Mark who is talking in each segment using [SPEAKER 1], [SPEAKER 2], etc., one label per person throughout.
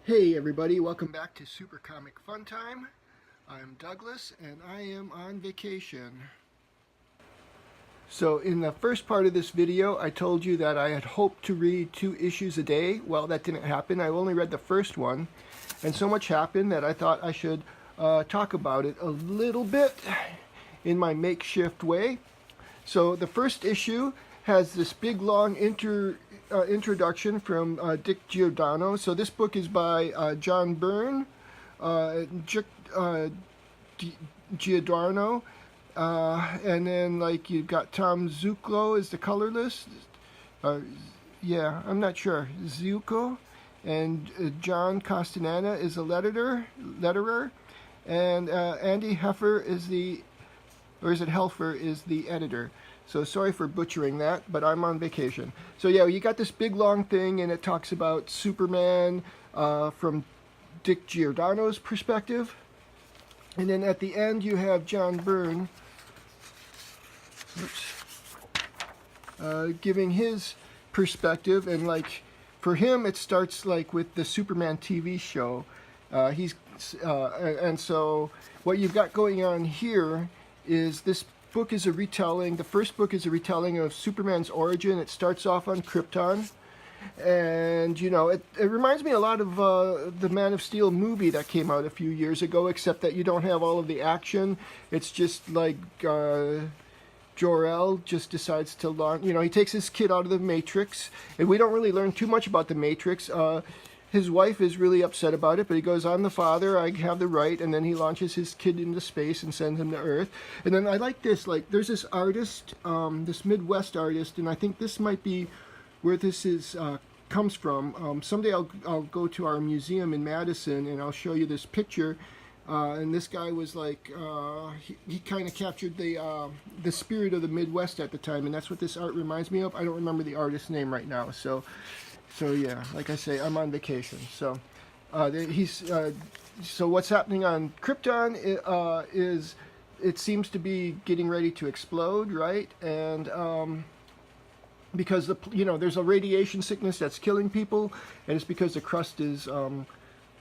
[SPEAKER 1] Hey everybody, welcome back to Super Comic Fun Time. I'm Douglas and I am on vacation. So in the first part of this video I told you that I had hoped to read 2 issues a day. Well, that didn't happen. I only read the first one, and so much happened that I thought I should talk about it a little bit in my makeshift way. So the first issue has this big long introduction from Dick Giordano. So this book is by John Byrne, Giordano, and then like you've got Tom Zuclo is the colorless. Yeah, I'm not sure. Zucco, and John Costanana is the letterer, and Andy Heffer is Helfer is the editor. So sorry for butchering that, but I'm on vacation. So yeah, you got this big long thing, and it talks about Superman from Dick Giordano's perspective. And then at the end you have John Byrne giving his perspective, and like for him it starts like with the Superman TV show. And so what you've got going on here is this book is a retelling. The first book is a retelling of Superman's origin. It starts off on Krypton, and you know it reminds me a lot of the Man of Steel movie that came out a few years ago, except that you don't have all of the action. It's just like Jor-El just decides to launch. You know, he takes his kid out of the Matrix, and we don't really learn too much about the Matrix. His wife is really upset about it, but he goes, I'm the father, I have the right, and then he launches his kid into space and sends him to Earth. And then I like this, like, there's this artist, this Midwest artist, and I think this might be where this is comes from. Someday I'll go to our museum in Madison, and I'll show you this picture. And this guy was like, he kind of captured the spirit of the Midwest at the time, and that's what this art reminds me of. I don't remember the artist's name right now, so yeah, like I say, I'm on vacation. So so what's happening on Krypton is it seems to be getting ready to explode, right? And because there's a radiation sickness that's killing people, and it's because the crust is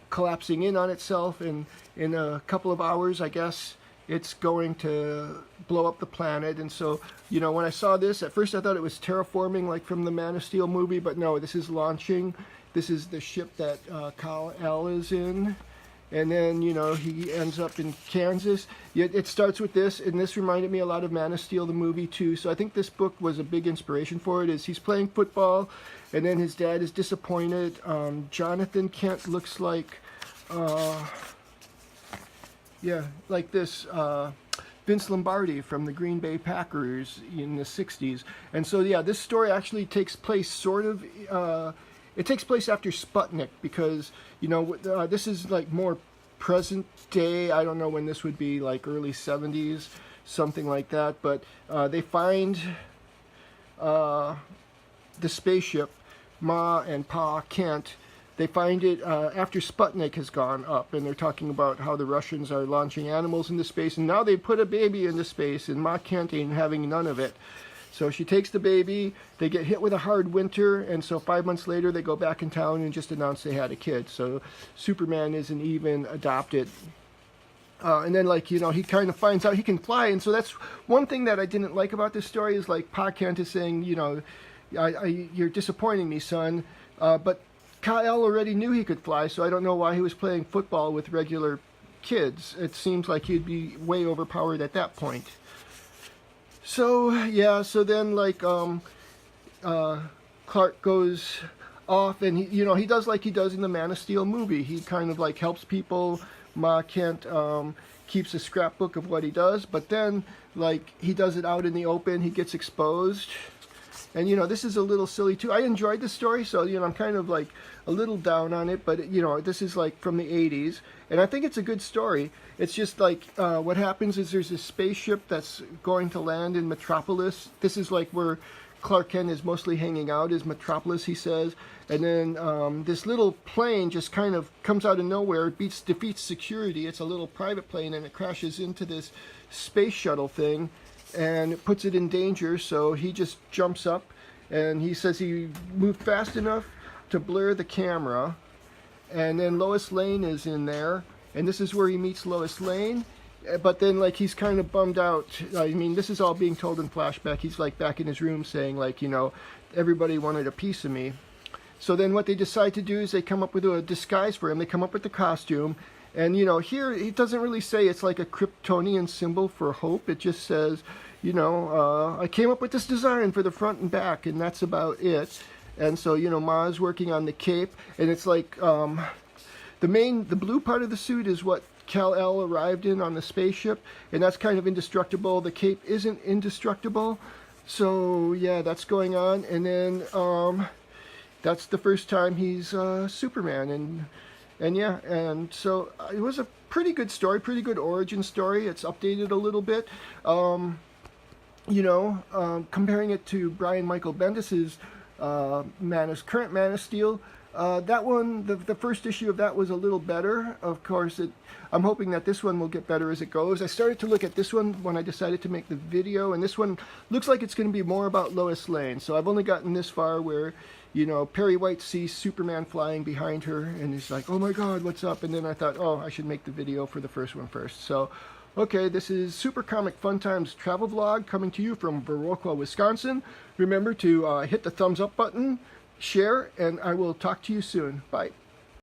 [SPEAKER 1] collapsing in on itself, and in a couple of hours, I guess, it's going to blow up the planet. And so, you know, when I saw this, at first I thought it was terraforming like from the Man of Steel movie, but no, this is launching. This is the ship that Kal-El is in. And then, you know, he ends up in Kansas. It starts with this, and this reminded me a lot of Man of Steel, the movie, too. So I think this book was a big inspiration for it. Is he's playing football, and then his dad is disappointed. Jonathan Kent looks like... yeah, like this Vince Lombardi from the Green Bay Packers in the 60s. And so, yeah, this story actually takes place sort of, it takes place after Sputnik, because, you know, this is like more present day. I don't know when this would be, like early 70s, something like that. But they find the spaceship, Ma and Pa Kent. They find it after Sputnik has gone up, and they're talking about how the Russians are launching animals into space, and now they put a baby into space, and Ma Kent ain't having none of it. So she takes the baby, they get hit with a hard winter, and so 5 months later they go back in town and just announce they had a kid. So Superman isn't even adopted. And then, like, you know, he kind of finds out he can fly, and so that's one thing that I didn't like about this story, is like Pa Kent is saying, you know, you're disappointing me, son, but Kal-El already knew he could fly, so I don't know why he was playing football with regular kids. It seems like he'd be way overpowered at that point. So, yeah, so then, like, Clark goes off, and he does like he does in the Man of Steel movie. He kind of, like, helps people. Ma Kent keeps a scrapbook of what he does, but then, like, he does it out in the open. He gets exposed. And, you know, this is a little silly, too. I enjoyed the story, so, you know, I'm kind of, like, a little down on it. But, you know, this is, like, from the 80s. And I think it's a good story. It's just, like, what happens is there's a spaceship that's going to land in Metropolis. This is, like, where Clark Kent is mostly hanging out, is Metropolis, he says. And then this little plane just kind of comes out of nowhere. It defeats security. It's a little private plane, and it crashes into this space shuttle thing. And it puts it in danger, so he just jumps up, and he says he moved fast enough to blur the camera, and then Lois Lane is in there, and this is where he meets Lois Lane. But then, like, he's kind of bummed out. I mean, this is all being told in flashback. He's like back in his room saying, like, you know, everybody wanted a piece of me. So then what they decide to do is they come up with a disguise for him. They come up with the costume. And, you know, here it doesn't really say it's like a Kryptonian symbol for hope. It just says, you know, I came up with this design for the front and back, and that's about it. And so, you know, Ma's working on the cape. And it's like the blue part of the suit is what Kal-El arrived in on the spaceship, and that's kind of indestructible. The cape isn't indestructible, so yeah, that's going on. And then that's the first time he's Superman, and yeah, and so it was a pretty good story, pretty good origin story. It's updated a little bit, you know, comparing it to Brian Michael Bendis's current Man of Steel. That one, the first issue of that was a little better. Of course, I'm hoping that this one will get better as it goes. I started to look at this one when I decided to make the video, and this one looks like it's going to be more about Lois Lane. So I've only gotten this far where, you know, Perry White sees Superman flying behind her, and he's like, oh my god, what's up? And then I thought, oh, I should make the video for the first one first. So, okay, this is Super Comic Fun Times travel vlog coming to you from Viroqua, Wisconsin. Remember to hit the thumbs up button, share, and I will talk to you soon. Bye.